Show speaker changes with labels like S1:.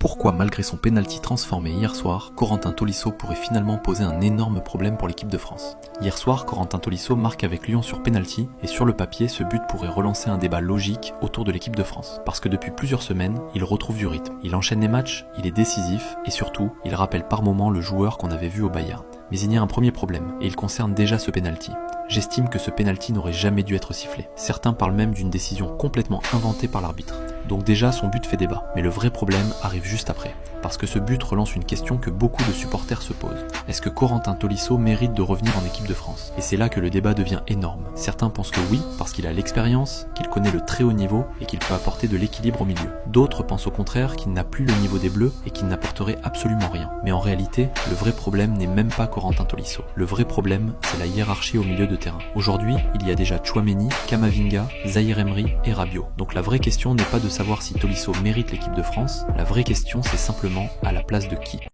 S1: Pourquoi, malgré son pénalty transformé hier soir, Corentin Tolisso pourrait finalement poser un énorme problème pour l'équipe de France? Hier soir, Corentin Tolisso marque avec Lyon sur pénalty, et sur le papier, ce but pourrait relancer un débat logique autour de l'équipe de France. Parce que depuis plusieurs semaines, il retrouve du rythme. Il enchaîne les matchs, il est décisif, et surtout, il rappelle par moments le joueur qu'on avait vu au Bayern. Mais il y a un premier problème, et il concerne déjà ce pénalty. J'estime que ce pénalty n'aurait jamais dû être sifflé. Certains parlent même d'une décision complètement inventée par l'arbitre. Donc déjà, son but fait débat. Mais le vrai problème arrive juste après. Parce que ce but relance une question que beaucoup de supporters se posent. Est-ce que Corentin Tolisso mérite de revenir en équipe de France? Et c'est là que le débat devient énorme. Certains pensent que oui, parce qu'il a l'expérience, qu'il connaît le très haut niveau et qu'il peut apporter de l'équilibre au milieu. D'autres pensent au contraire qu'il n'a plus le niveau des Bleus et qu'il n'apporterait absolument rien. Mais en réalité, le vrai problème n'est même pas Corentin Tolisso. Le vrai problème, c'est la hiérarchie au milieu de terrain. Aujourd'hui, il y a déjà Tchouaméni, Camavinga, Zahir Emery et Rabiot. Donc la vraie question n'est pas de savoir si Tolisso mérite l'équipe de France, la vraie question c'est simplement à la place de qui.